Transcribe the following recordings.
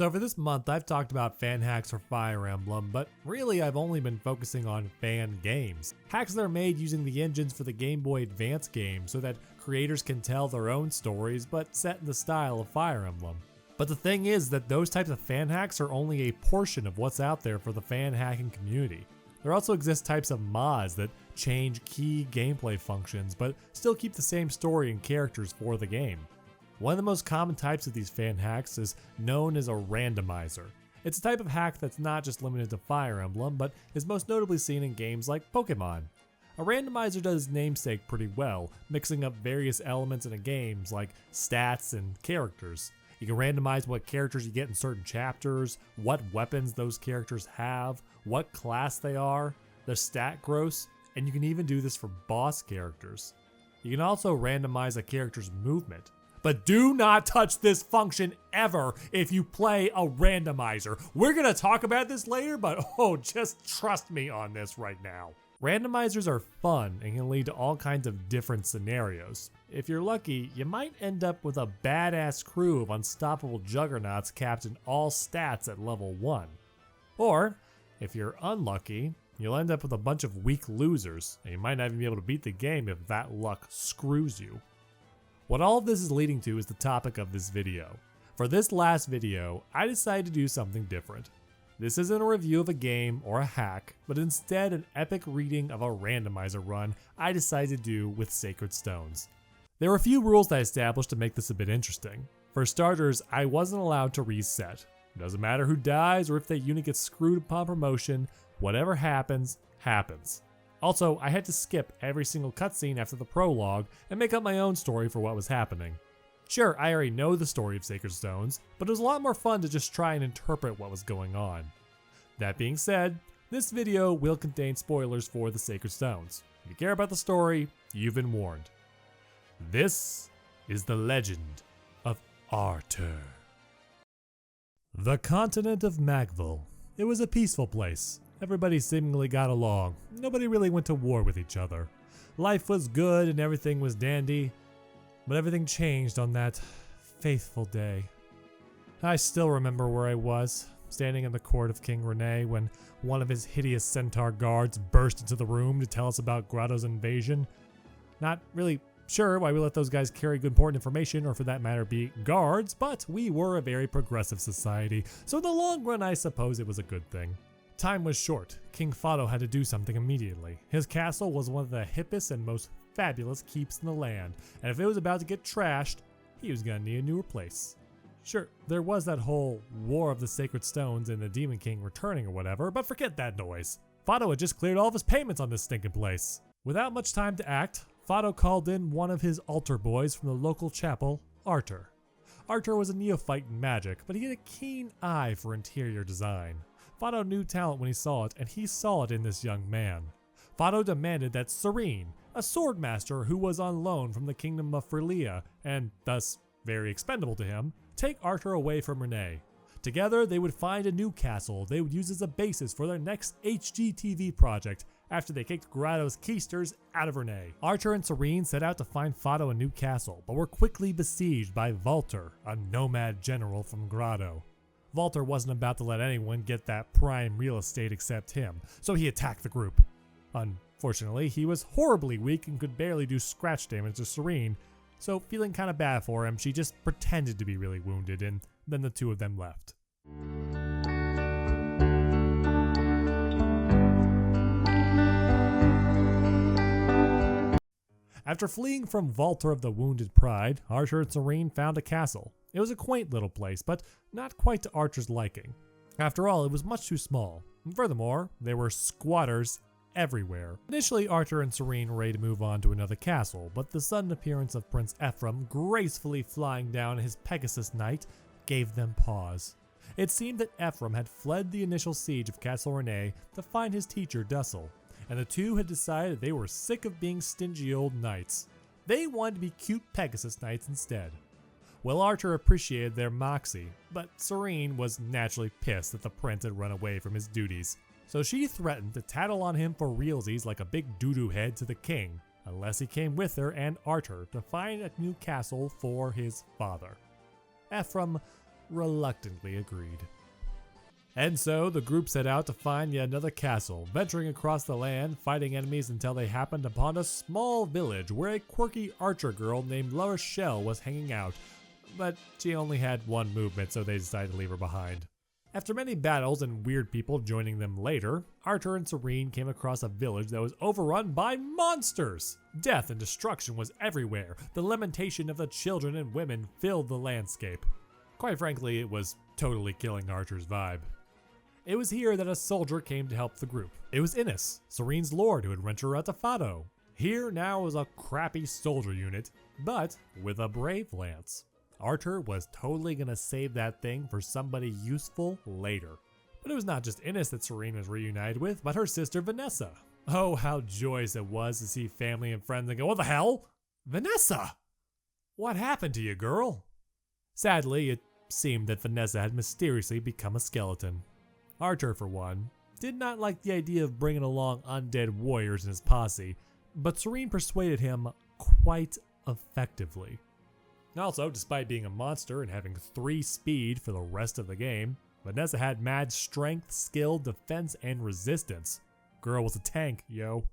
So for this month, I've talked about fan hacks for Fire Emblem, but really I've only been focusing on fan games. Hacks that are made using the engines for the Game Boy Advance game so that creators can tell their own stories but set in the style of Fire Emblem. But the thing is that those types of fan hacks are only a portion of what's out there for the fan hacking community. There also exist types of mods that change key gameplay functions but still keep the same story and characters for the game. One of the most common types of these fan hacks is known as a randomizer. It's a type of hack that's not just limited to Fire Emblem, but is most notably seen in games like Pokemon. A randomizer does its namesake pretty well, mixing up various elements in a game like stats and characters. You can randomize what characters you get in certain chapters, what weapons those characters have, what class they are, their stat growth, and you can even do this for boss characters. You can also randomize a character's movement. But do not touch this function ever if you play a randomizer. We're gonna talk about this later, but just trust me on this right now. Randomizers are fun and can lead to all kinds of different scenarios. If you're lucky, you might end up with a badass crew of unstoppable juggernauts capped in all stats at level 1. Or, if you're unlucky, you'll end up with a bunch of weak losers, and you might not even be able to beat the game if that luck screws you. What all of this is leading to is the topic of this video. For this last video, I decided to do something different. This isn't a review of a game or a hack, but instead an epic reading of a randomizer run I decided to do with Sacred Stones. There were a few rules that I established to make this a bit interesting. For starters, I wasn't allowed to reset. It doesn't matter who dies or if that unit gets screwed upon promotion, whatever happens, happens. Also, I had to skip every single cutscene after the prologue and make up my own story for what was happening. Sure, I already know the story of Sacred Stones, but it was a lot more fun to just try and interpret what was going on. That being said, this video will contain spoilers for the Sacred Stones. If you care about the story, you've been warned. This is the legend of Artur. The continent of Magville. It was a peaceful place. Everybody seemingly got along. Nobody really went to war with each other. Life was good and everything was dandy, but everything changed on that faithful day. I still remember where I was, standing in the court of King Rene when one of his hideous centaur guards burst into the room to tell us about Grotto's invasion. Not really sure why we let those guys carry good important information, or for that matter be guards, but we were a very progressive society, so in the long run I suppose it was a good thing. Time was short. King Fado had to do something immediately. His castle was one of the hippest and most fabulous keeps in the land, and if it was about to get trashed, he was gonna need a newer place. Sure, there was that whole War of the Sacred Stones and the Demon King returning or whatever, but forget that noise. Fado had just cleared all of his payments on this stinking place. Without much time to act, Fado called in one of his altar boys from the local chapel, Artur. Artur was a neophyte in magic, but he had a keen eye for interior design. Fado knew talent when he saw it, and he saw it in this young man. Fado demanded that Serene, a swordmaster who was on loan from the kingdom of Frelia, and thus very expendable to him, take Artur away from Rene. Together, they would find a new castle they would use as a basis for their next HGTV project after they kicked Grotto's keisters out of Rene. Artur and Serene set out to find Fado a new castle, but were quickly besieged by Valter, a nomad general from Grotto. Valter wasn't about to let anyone get that prime real estate except him, so he attacked the group. Unfortunately, he was horribly weak and could barely do scratch damage to Serene, so feeling kinda bad for him, she just pretended to be really wounded, and then the two of them left. After fleeing from Valter of the Wounded Pride, Artur and Serene found a castle. It was a quaint little place, but not quite to Artur's liking. After all, it was much too small. And furthermore, there were squatters everywhere. Initially, Artur and Serene were ready to move on to another castle, but the sudden appearance of Prince Ephraim gracefully flying down his Pegasus Knight gave them pause. It seemed that Ephraim had fled the initial siege of Castle Rene to find his teacher Dussel, and the two had decided they were sick of being stingy old knights. They wanted to be cute Pegasus Knights instead. Well, Artur appreciated their moxie, but Serene was naturally pissed that the prince had run away from his duties. So she threatened to tattle on him for realsies like a big doo-doo head to the king, unless he came with her and Artur to find a new castle for his father. Ephraim reluctantly agreed. And so the group set out to find yet another castle, venturing across the land, fighting enemies until they happened upon a small village where a quirky archer girl named La Rochelle was hanging out, but she only had one movement, so they decided to leave her behind. After many battles and weird people joining them later, Artur and Serene came across a village that was overrun by monsters. Death and destruction was everywhere. The lamentation of the children and women filled the landscape. Quite frankly, it was totally killing Artur's vibe. It was here that a soldier came to help the group. It was Innes, Serene's lord, who had rented her out to Fado. Here now was a crappy soldier unit, but with a brave lance. Artur was totally gonna save that thing for somebody useful later. But it was not just Innes that Serene was reunited with, but her sister Vanessa. Oh, how joyous it was to see family and friends and go, what the hell? Vanessa! What happened to you, girl? Sadly, it seemed that Vanessa had mysteriously become a skeleton. Artur, for one, did not like the idea of bringing along undead warriors in his posse, but Serene persuaded him quite effectively. Also, despite being a monster and having 3 speed for the rest of the game, Vanessa had mad strength, skill, defense, and resistance. Girl was a tank, yo.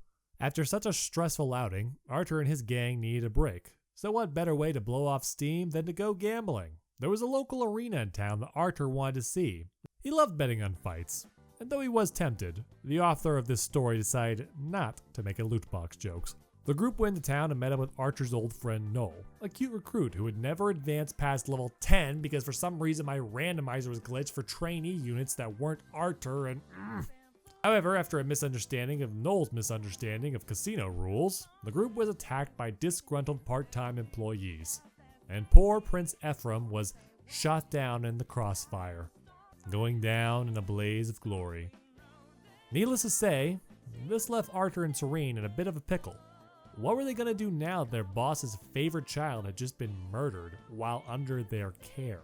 After such a stressful outing, Artur and his gang needed a break. So what better way to blow off steam than to go gambling? There was a local arena in town that Artur wanted to see. He loved betting on fights, and though he was tempted, the author of this story decided not to make a loot box jokes. The group went to town and met up with Archer's old friend Noel, a cute recruit who had never advanced past level 10 because for some reason my randomizer was glitched for trainee units that weren't Artur and However, after a misunderstanding of Noel's misunderstanding of casino rules, the group was attacked by disgruntled part-time employees, and poor Prince Ephraim was shot down in the crossfire, going down in a blaze of glory. Needless to say, this left Artur and Serene in a bit of a pickle. What were they going to do now that their boss's favorite child had just been murdered while under their care?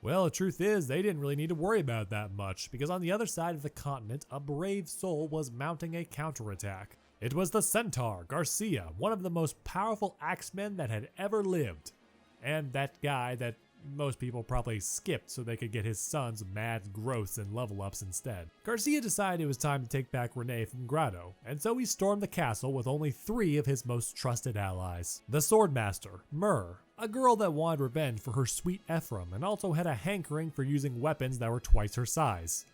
Well, the truth is, they didn't really need to worry about that much, because on the other side of the continent, a brave soul was mounting a counterattack. It was the Centaur, Garcia, one of the most powerful axemen that had ever lived. And that guy that most people probably skipped so they could get his son's mad growths and level ups instead. Garcia decided it was time to take back Renee from Grotto, and so he stormed the castle with only 3 of his most trusted allies. The swordmaster, Myrrh, a girl that wanted revenge for her sweet Ephraim and also had a hankering for using weapons that were twice her size.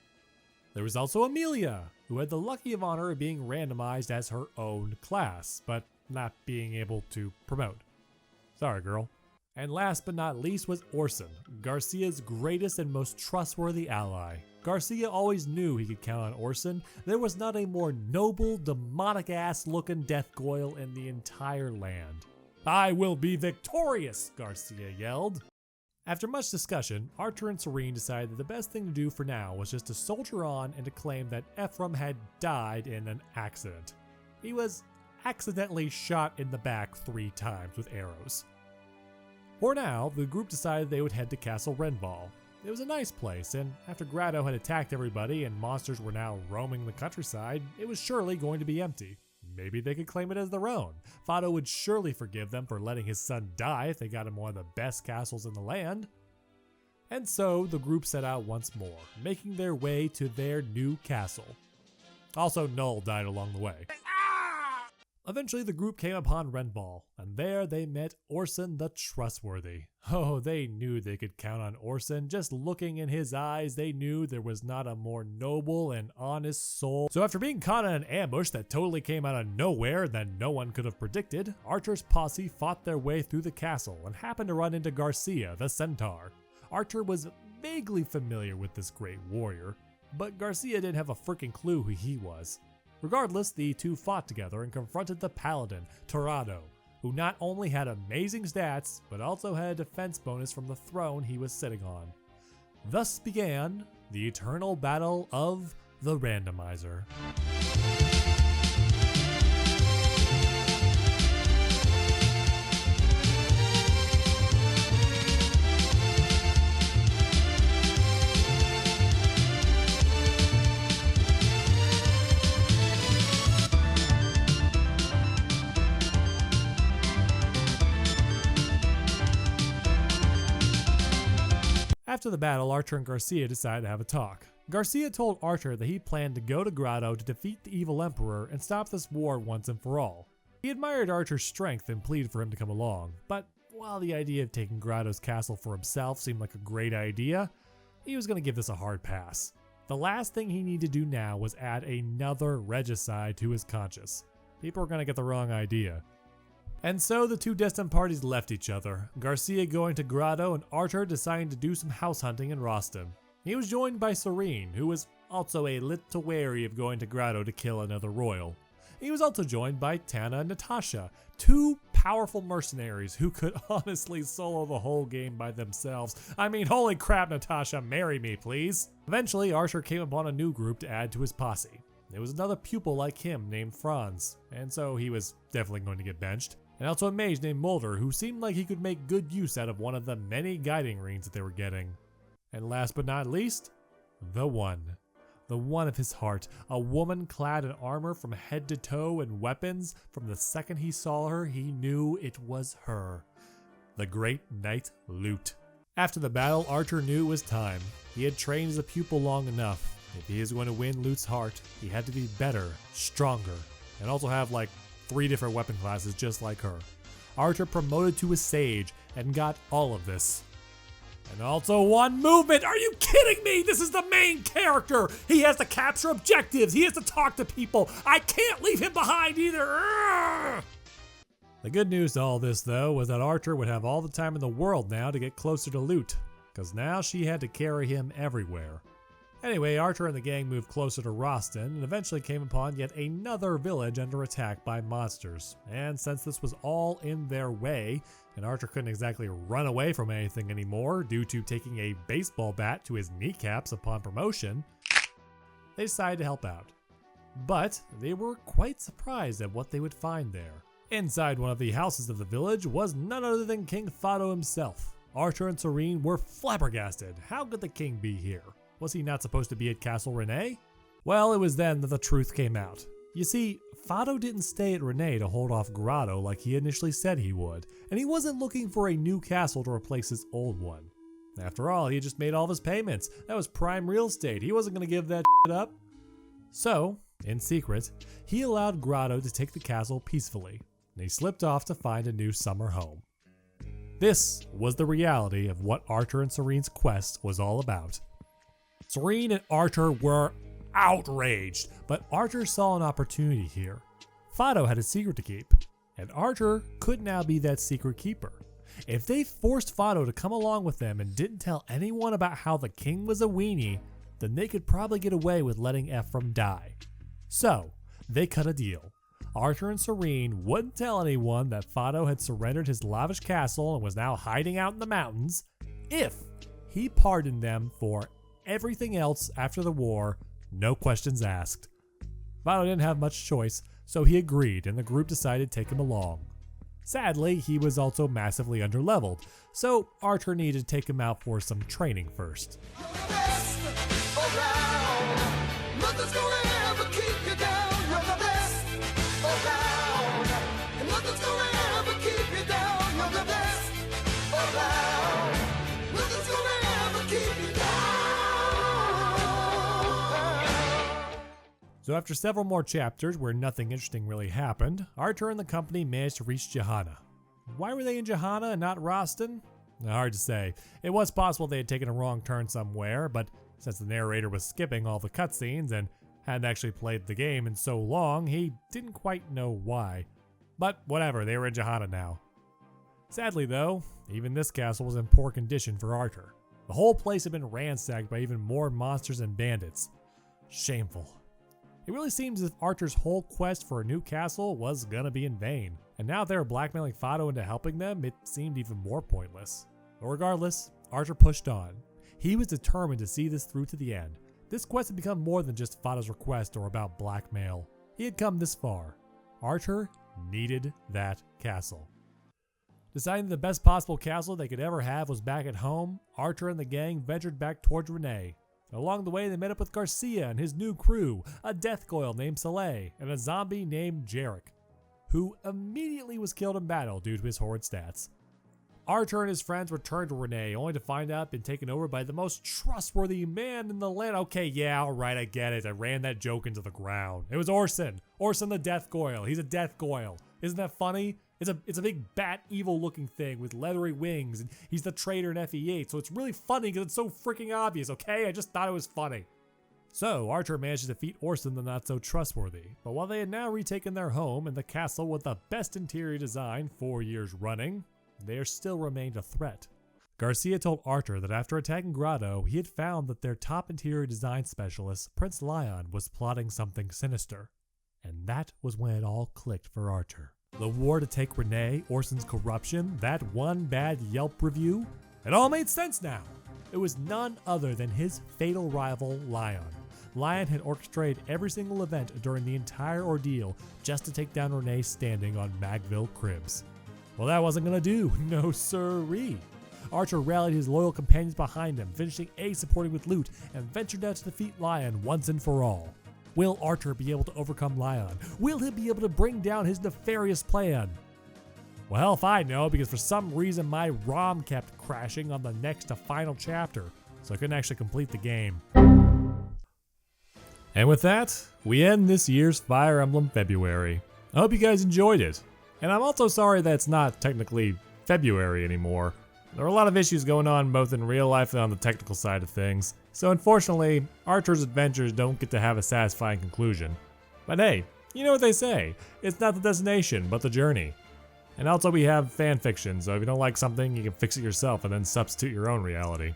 There was also Amelia, who had the lucky honor of being randomized as her own class, but not being able to promote. Sorry, girl. And last but not least was Orson, Garcia's greatest and most trustworthy ally. Garcia always knew he could count on Orson. There was not a more noble, demonic-ass looking death goyle in the entire land. "I will be victorious," Garcia yelled. After much discussion, Artur and Serene decided that the best thing to do for now was just to soldier on and to claim that Ephraim had died in an accident. He was accidentally shot in the back 3 times with arrows. For now, the group decided they would head to Castle Renval. It was a nice place, and after Grotto had attacked everybody and monsters were now roaming the countryside, it was surely going to be empty. Maybe they could claim it as their own. Fado would surely forgive them for letting his son die if they got him one of the best castles in the land. And so the group set out once more, making their way to their new castle. Also, Noel died along the way. Eventually, the group came upon Renval, and there they met Orson the Trustworthy. Oh, they knew they could count on Orson. Just looking in his eyes, they knew there was not a more noble and honest soul. So after being caught in an ambush that totally came out of nowhere that no one could have predicted, Artur's posse fought their way through the castle and happened to run into Garcia, the Centaur. Artur was vaguely familiar with this great warrior, but Garcia didn't have a freaking clue who he was. Regardless, the two fought together and confronted the paladin, Torado, who not only had amazing stats, but also had a defense bonus from the throne he was sitting on. Thus began the eternal battle of the Randomizer. After the battle, Artur and Garcia decided to have a talk. Garcia told Artur that he planned to go to Grotto to defeat the evil emperor and stop this war once and for all. He admired Artur's strength and pleaded for him to come along, but while the idea of taking Grotto's castle for himself seemed like a great idea, he was going to give this a hard pass. The last thing he needed to do now was add another regicide to his conscience. People were going to get the wrong idea. And so the two distant parties left each other, Garcia going to Grotto and Artur deciding to do some house hunting in Rostam. He was joined by Serene, who was also a little wary of going to Grotto to kill another royal. He was also joined by Tana and Natasha, two powerful mercenaries who could honestly solo the whole game by themselves. I mean, holy crap, Natasha, marry me, please. Eventually, Artur came upon a new group to add to his posse. There was another pupil like him named Franz, and so he was definitely going to get benched. And also a mage named Mulder, who seemed like he could make good use out of one of the many guiding rings that they were getting. And last but not least, the one of his heart, a woman clad in armor from head to toe and weapons. From the second he saw her, he knew it was her. The great knight Lute. After the battle, Artur knew it was time. He had trained as a pupil long enough. If he is going to win Lute's heart, he had to be better, stronger, and also have like 3 different weapon classes just like her. Artur promoted to a sage and got all of this. And also one movement! Are you kidding me? This is the main character! He has to capture objectives! He has to talk to people! I can't leave him behind either! Urgh! The good news to all this, though, was that Artur would have all the time in the world now to get closer to Lute, because now she had to carry him everywhere. Anyway, Artur and the gang moved closer to Rostam and eventually came upon yet another village under attack by monsters. And since this was all in their way, and Artur couldn't exactly run away from anything anymore due to taking a baseball bat to his kneecaps upon promotion, they decided to help out. But they were quite surprised at what they would find there. Inside one of the houses of the village was none other than King Fado himself. Artur and Serene were flabbergasted. How could the king be here? Was he not supposed to be at Castle Rene? Well, it was then that the truth came out. You see, Fado didn't stay at Rene to hold off Grotto like he initially said he would, and he wasn't looking for a new castle to replace his old one. After all, he had just made all of his payments. That was prime real estate. He wasn't going to give that shit up. So, in secret, he allowed Grotto to take the castle peacefully, and he slipped off to find a new summer home. This was the reality of what Artur and Serene's quest was all about. Serene and Artur were outraged, but Artur saw an opportunity here. Fado had a secret to keep, and Artur could now be that secret keeper. If they forced Fado to come along with them and didn't tell anyone about how the king was a weenie, then they could probably get away with letting Ephraim die. So, they cut a deal. Artur and Serene wouldn't tell anyone that Fado had surrendered his lavish castle and was now hiding out in the mountains if he pardoned them for everything else after the war, no questions asked. Fado didn't have much choice, so he agreed and the group decided to take him along. Sadly, he was also massively underleveled, so Artur needed to take him out for some training first. So after several more chapters where nothing interesting really happened, Artur and the company managed to reach Johanna. Why were they in Johanna and not Rostam? Hard to say. It was possible they had taken a wrong turn somewhere, but since the narrator was skipping all the cutscenes and hadn't actually played the game in so long, he didn't quite know why. But whatever, they were in Johanna now. Sadly though, even this castle was in poor condition for Artur. The whole place had been ransacked by even more monsters and bandits. Shameful. It really seems as if Artur's whole quest for a new castle was gonna be in vain, and now they were blackmailing Fado into helping them, it seemed even more pointless. But regardless, Artur pushed on. He was determined to see this through to the end. This quest had become more than just Fado's request or about blackmail. He had come this far. Artur needed that castle. Deciding the best possible castle they could ever have was back at home, Artur and the gang ventured back towards Rene. Along the way, they met up with Garcia and his new crew, a death coil named Soleil, and a zombie named Jarek, who immediately was killed in battle due to his horrid stats. Artur and his friends return to Renee, only to find out been taken over by the most trustworthy man in the land. Okay, yeah, alright, I get it. I ran that joke into the ground. It was Orson. Orson the Death Goyle. He's a Death Goyle. Isn't that funny? It's a big bat evil looking thing with leathery wings, and he's the traitor in FE8, so it's really funny because it's so freaking obvious, okay? I just thought it was funny. So, Artur managed to defeat Orson the not so trustworthy, but while they had now retaken their home and the castle with the best interior design 4 years running, there still remained a threat. Garcia told Artur that after attacking Grotto, he had found that their top interior design specialist, Prince Lion, was plotting something sinister. And that was when it all clicked for Artur. The war to take Renee, Orson's corruption, that one bad Yelp review, it all made sense now. It was none other than his fatal rival, Lion. Lion had orchestrated every single event during the entire ordeal just to take down Renee's standing on Magville Cribs. Well, that wasn't gonna do, no siree. Artur rallied his loyal companions behind him, finishing A supporting with loot, and ventured out to defeat Lion once and for all. Will Artur be able to overcome Lion? Will he be able to bring down his nefarious plan? Well, hell if I know, because for some reason my ROM kept crashing on the next to final chapter, so I couldn't actually complete the game. And with that, we end this year's Fire Emblem February. I hope you guys enjoyed it. And I'm also sorry that it's not technically February anymore. There are a lot of issues going on both in real life and on the technical side of things, so unfortunately, Artur's adventures don't get to have a satisfying conclusion. But hey, you know what they say, it's not the destination, but the journey. And also we have fanfiction, so if you don't like something, you can fix it yourself and then substitute your own reality.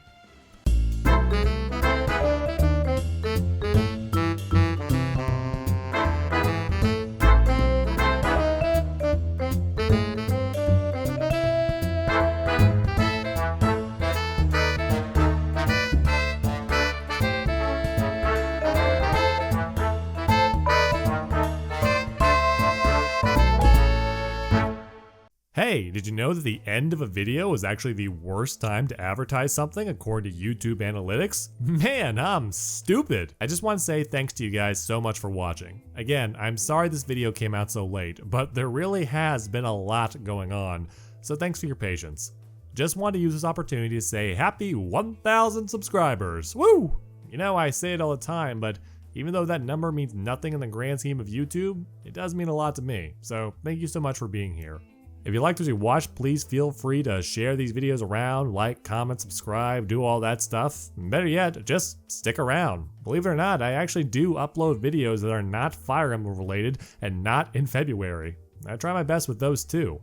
Hey, did you know that the end of a video is actually the worst time to advertise something according to YouTube analytics? Man, I'm stupid. I just want to say thanks to you guys so much for watching. Again, I'm sorry this video came out so late, but there really has been a lot going on, so thanks for your patience. Just wanted to use this opportunity to say happy 1,000 subscribers. Woo! You know, I say it all the time, but even though that number means nothing in the grand scheme of YouTube, it does mean a lot to me, so thank you so much for being here. If you liked what you watched, please feel free to share these videos around, like, comment, subscribe, do all that stuff. And better yet, just stick around. Believe it or not, I actually do upload videos that are not Fire Emblem related and not in February. I try my best with those too.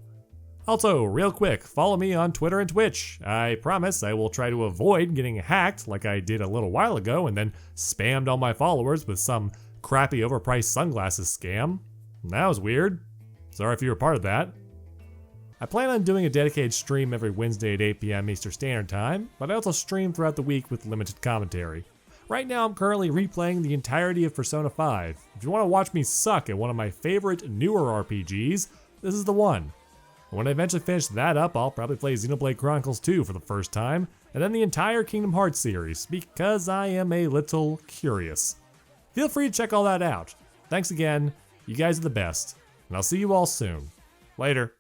Also, real quick, follow me on Twitter and Twitch. I promise I will try to avoid getting hacked like I did a little while ago and then spammed all my followers with some crappy overpriced sunglasses scam. That was weird. Sorry if you were part of that. I plan on doing a dedicated stream every Wednesday at 8 PM Eastern Standard Time, but I also stream throughout the week with limited commentary. Right now I'm currently replaying the entirety of Persona 5. If you want to watch me suck at one of my favorite newer RPGs, this is the one. When I eventually finish that up, I'll probably play Xenoblade Chronicles 2 for the first time, and then the entire Kingdom Hearts series, because I am a little curious. Feel free to check all that out. Thanks again, you guys are the best, and I'll see you all soon. Later.